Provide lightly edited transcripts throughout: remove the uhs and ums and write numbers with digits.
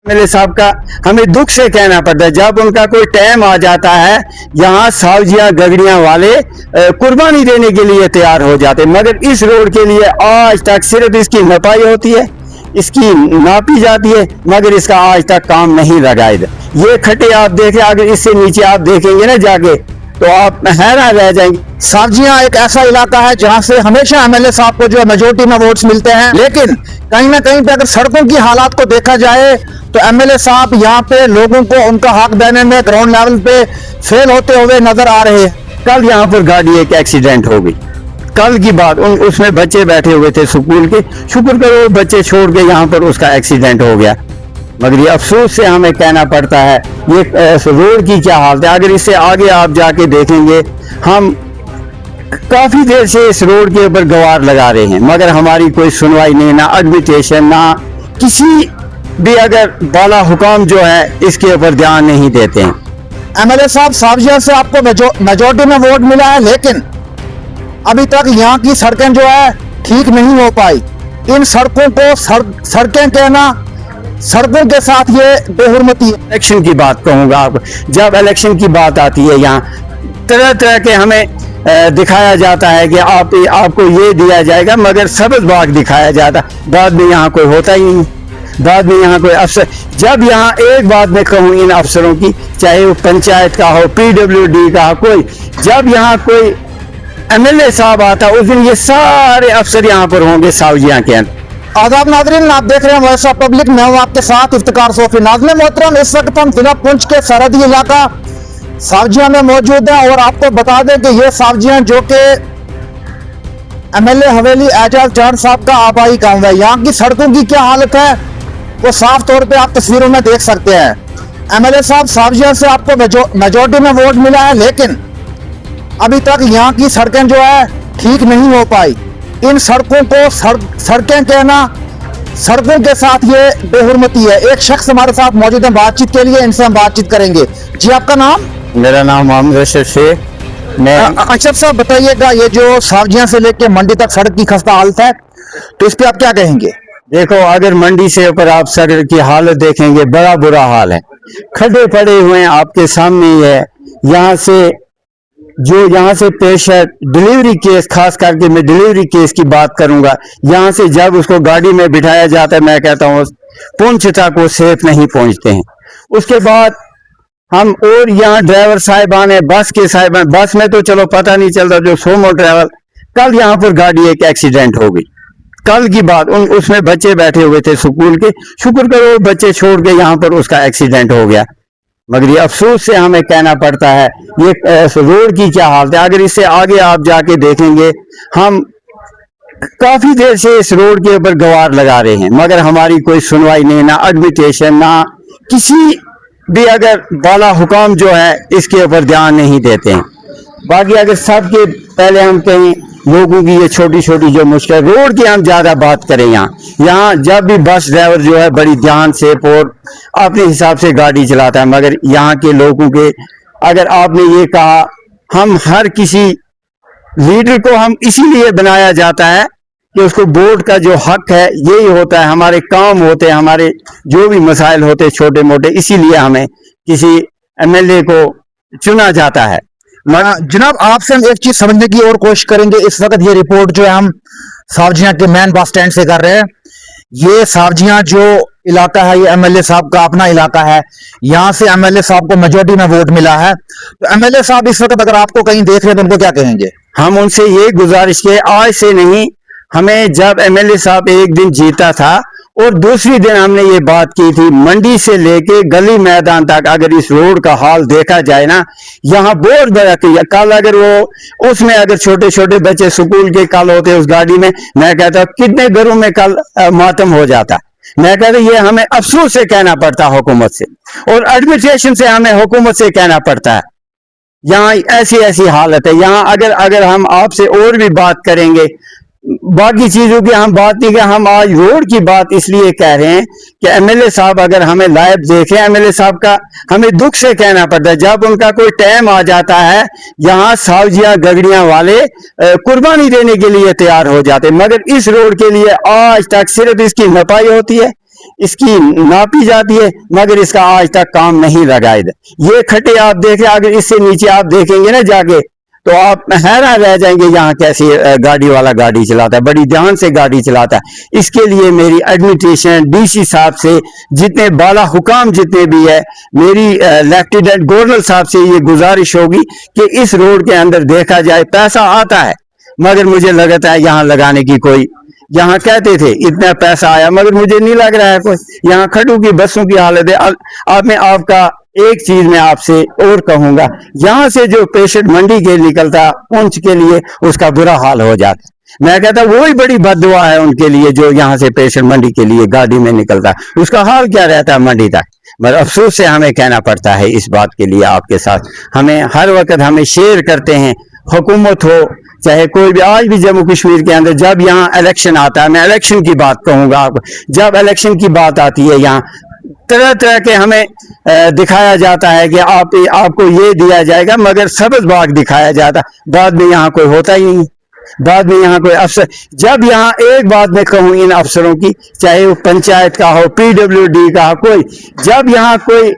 मेरे साहब का हमें दुख से कहना पड़ता है, जब उनका कोई टाइम आ जाता है यहाँ सावजिया गगड़ियां वाले कुर्बानी देने के लिए तैयार हो जाते, मगर इस रोड के लिए आज तक सिर्फ इसकी नपाई होती है, इसकी नापी जाती है, मगर इसका आज तक काम नहीं लगा। इधर ये खड्डे आप देखें, अगर इससे नीचे आप देखेंगे ना जाके तो आप हैरान रह जाएंगे। सावजिया एक ऐसा इलाका है जहां से हमेशा एमएलए साहब को जो है मेजोरिटी में वोट्स मिलते हैं, लेकिन कहीं ना कहीं पे अगर सड़कों की हालात को देखा जाए तो एमएलए साहब यहाँ पे लोगों को उनका हक देने में ग्राउंड लेवल पे फेल होते हुए नजर आ रहे हैं। कल यहाँ पर गाड़ी एक एक्सीडेंट हो गई, कल की बात, उसमें बच्चे बैठे हुए थे स्कूल के, शुक्र करो बच्चे छोड़ के यहाँ पर उसका एक्सीडेंट हो गया। मगर ये अफसोस से हमें कहना पड़ता है ये रोड की क्या हालत है। अगर इससे आगे आप जाके देखेंगे, हम काफी देर से इस रोड के ऊपर गवार लगा रहे हैं, मगर हमारी कोई सुनवाई नहीं, ना एडमिनिस्ट्रेशन, ना किसी भी अगर बाला हुकाम जो है इसके ऊपर ध्यान नहीं देते हैं। एमएलए साहब सावजिया से आपको मेजोरिटी में वोट मिला है, लेकिन अभी तक यहाँ की सड़कें जो है ठीक नहीं हो पाई। इन सड़कों को सड़कें कहना सड़कों के साथ ये बेहुरमती है। इलेक्शन की बात कहूंगा आपको, जब इलेक्शन की बात आती है यहाँ तरह तरह के हमें दिखाया जाता है कि आपको ये दिया जाएगा, मगर सबज बाग दिखाया जाता, बाद में यहाँ कोई होता ही नहीं, बाद में यहाँ कोई अफसर। जब यहाँ एक बात मैं कहूँ इन अफसरों की, चाहे वो पंचायत का हो, PWD का हो, कोई जब यहाँ कोई एमएलए साहब आता उस दिन ये सारे अफसर यहाँ पर होंगे सावजिया के अंदर। आदाब नाज़रीन, आप देख रहे हैं वॉइस ऑफ पब्लिक, मैं हूं आपके साथ इफ्तिकार सोफी। नाज़रीन मोहतरम, इस वक्त हम जिला पुंछ के सरहदी इलाका सावजिया में मौजूद हैं और आपको बता दें कि ये सावजिया जो कि एमएलए हवेली एजाज जान साहब का आबाई गांव है, यहाँ की सड़कों की क्या हालत है वो साफ तौर पे आप तस्वीरों में देख सकते हैं। एमएलए साहब सावजिया से आपको मेजोरिटी में वोट मिला है, लेकिन अभी तक यहाँ की सड़कें जो है ठीक नहीं हो पाई। इन सड़कों को सड़कें कहना सड़कों के साथ ये बेहुरमती है। एक शख्स हमारे साथ मौजूद है बातचीत के लिए, इनसे हम बातचीत करेंगे। जी, आपका नाम? मेरा नाम मोहम्मद अशरफ शेख। मैं अशरफ साहब बताइएगा, ये जो सावजिया से लेके मंडी तक सड़क की खस्ता हालत है, तो इस पे आप क्या कहेंगे? देखो, अगर मंडी से ऊपर आप सड़क की हालत देखेंगे, बड़ा बुरा हाल है, खड्डे पड़े हुए हैं आपके सामने ही है। यहाँ से पेश है डिलीवरी केस, खास करके मैं डिलीवरी केस की बात करूंगा। यहाँ से जब उसको गाड़ी में बिठाया जाता है, मैं कहता हूँ पुंछ तक वो सेफ नहीं पहुंचते हैं। उसके बाद हम और यहाँ ड्राइवर साहिबान है, बस के साहिबान, बस में तो चलो पता नहीं चलता, जो सोमो ड्राइवर, कल यहाँ पर गाड़ी एक एक्सीडेंट हो गई, कल की बात, उसमें बच्चे बैठे हुए थे स्कूल के, शुक्र करो बच्चे छोड़ के यहाँ पर उसका एक्सीडेंट हो गया। मगर ये अफसोस से हमें कहना पड़ता है ये रोड की क्या हालत है। अगर इससे आगे आप जाके देखेंगे, हम काफी देर से इस रोड के ऊपर गवार लगा रहे हैं, मगर हमारी कोई सुनवाई नहीं, ना एडमिनिस्ट्रेशन, ना किसी भी अगर बाला हुकाम जो है इसके ऊपर ध्यान नहीं देते हैं। बाकी अगर सबके पहले हम कहें लोगों की ये छोटी छोटी जो मुश्किल, रोड की हम ज्यादा बात करें, यहाँ जब भी बस ड्राइवर जो है बड़ी ध्यान से और अपने हिसाब से गाड़ी चलाता है, मगर यहाँ के लोगों के, अगर आपने ये कहा, हम हर किसी लीडर को हम इसीलिए बनाया जाता है कि उसको वोट का जो हक है यही होता है, हमारे काम होते हैं, हमारे जो भी मसाइल होते हैं छोटे मोटे, इसीलिए हमें किसी एमएलए को चुना जाता है। जनाब, आपसे हम एक चीज समझने की और कोशिश करेंगे। इस वक्त ये रिपोर्ट जो है हम सावजिया के मेन बस स्टैंड से कर रहे हैं। ये सावजिया जो इलाका है ये एमएलए साहब का अपना इलाका है, यहाँ से एमएलए साहब को मेजोरिटी में वोट मिला है। तो एमएलए साहब इस वक्त अगर आपको कहीं देख रहे हैं तो उनको क्या कहेंगे? हम उनसे ये गुजारिश के, आज से नहीं, हमें जब एमएलए साहब एक दिन जीता था और दूसरी दिन हमने ये बात की थी, मंडी से लेके गली मैदान तक अगर इस रोड का हाल देखा जाए ना, यहाँ बहुत बड़ा किया। कल अगर वो उसमें अगर छोटे छोटे बच्चे स्कूल के कल होते उस गाड़ी में, मैं कहता कितने घरों में कल मातम हो जाता। मैं कहता ये हमें अफसोस से कहना पड़ता हुकूमत से, और एडमिनिस्ट्रेशन से हमें हुकूमत से कहना पड़ता है। यहाँ ऐसी हालत है। यहाँ अगर हम आपसे और भी बात करेंगे, बाकी चीजों की हम बात नहीं, हम आज रोड की बात इसलिए कह रहे हैं कि एमएलए साहब अगर हमें लाइव देखें, एमएलए साहब का हमें दुख से कहना पड़ता है, जब उनका कोई टाइम आ जाता है यहाँ सावजिया गगड़ियां वाले कुर्बानी देने के लिए तैयार हो जाते, मगर इस रोड के लिए आज तक सिर्फ इसकी नपाई होती है, اس کی ناپی جاتی ہے مگر اس کا آج تک کام نہیں لگا ادھر. یہ کھٹے آپ دیکھیں, اگر اس سے نیچے آپ دیکھیں گے نا جا کے تو آپ حیران رہ جائیں گے یہاں کیسے گاڑی والا گاڑی چلاتا ہے, بڑی دھیان سے گاڑی چلاتا ہے. اس کے لیے میری ایڈمنسٹریشن ڈی سی صاحب سے, جتنے بالا حکام جتنے بھی ہے, میری لیفٹیننٹ گورنر صاحب سے یہ گزارش ہوگی کہ اس روڈ کے اندر دیکھا جائے. پیسہ آتا ہے مگر مجھے لگتا ہے یہاں لگانے کی کوئی, یہاں کہتے تھے اتنا پیسہ آیا مگر مجھے نہیں لگ رہا ہے کوئی. یہاں کھڈو کی بسوں کی حالت ہے. اب میں آپ کا ایک چیز میں آپ سے اور کہوں گا, یہاں سے جو پیشنٹ منڈی کے نکلتا پونچھ کے لیے اس کا برا حال ہو جاتا. میں کہتا وہی بڑی بد دعا ہے ان کے لیے جو یہاں سے پیشنٹ منڈی کے لیے گاڑی میں نکلتا, اس کا حال کیا رہتا ہے منڈی تک. مگر افسوس سے ہمیں کہنا پڑتا ہے اس بات کے لیے آپ کے ساتھ. ہمیں ہر وقت ہمیں شیئر کرتے ہیں, حکومت ہو چاہے کوئی بھی. آج بھی جموں کشمیر کے اندر جب یہاں الیکشن آتا ہے, میں الیکشن کی بات کہوں گا آپ کو, جب الیکشن کی بات آتی ہے یہاں طرح طرح کے ہمیں دکھایا جاتا ہے کہ آپ کو یہ دیا جائے گا مگر سبز باغ دکھایا جاتا, بعد میں یہاں کوئی ہوتا ہی نہیں. بعد میں یہاں کوئی افسر, جب یہاں ایک بات میں کہوں ان افسروں کی, چاہے وہ پنچایت کا ہو, PWD کا ہو, کوئی جب یہاں کوئی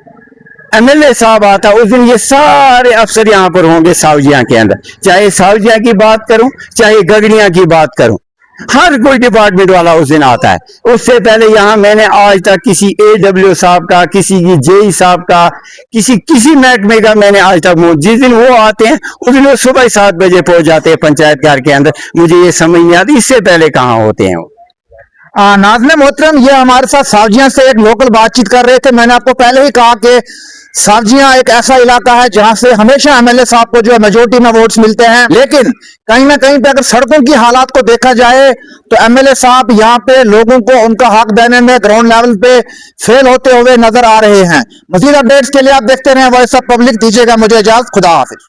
MLA صاحب آتا اس دن یہ سارے افسر یہاں پر ہوں گے ساوجیاں کے اندر. چاہے ساوجیاں کی بات کروں چاہے گگڑیاں کی بات کروں, ہر کوئی ڈپارٹمنٹ والا اس دن آتا ہے. اس سے پہلے یہاں میں نے آج تک کسی AW صاحب کا, کسی کی JE صاحب کا, کسی محکمے کا میں نے آج تک, جس دن وہ آتے ہیں اس دن وہ صبح 7 بجے پہنچ جاتے ہیں پنچایت گھر کے اندر. مجھے یہ سمجھ نہیں آتی اس سے پہلے کہاں ہوتے ہیں وہ. ناظرین محترم, یہ ہمارے ساتھ ساوجیاں سے ایک لوکل بات چیت کر رہے تھے. میں نے آپ کو پہلے ہی کہا کہ ساوجیاں ایک ایسا علاقہ ہے جہاں سے ہمیشہ MLA صاحب کو جو ہے میجورٹی میں ووٹس ملتے ہیں, لیکن کہیں نہ کہیں پہ اگر سڑکوں کی حالات کو دیکھا جائے تو MLA صاحب یہاں پہ لوگوں کو ان کا حق دینے میں گراؤنڈ لیول پہ فیل ہوتے ہوئے نظر آ رہے ہیں. مزید اپڈیٹس کے لیے آپ دیکھتے رہیں وائس آف پبلک. دیجیے گا مجھے اجازت. خدا حافظ.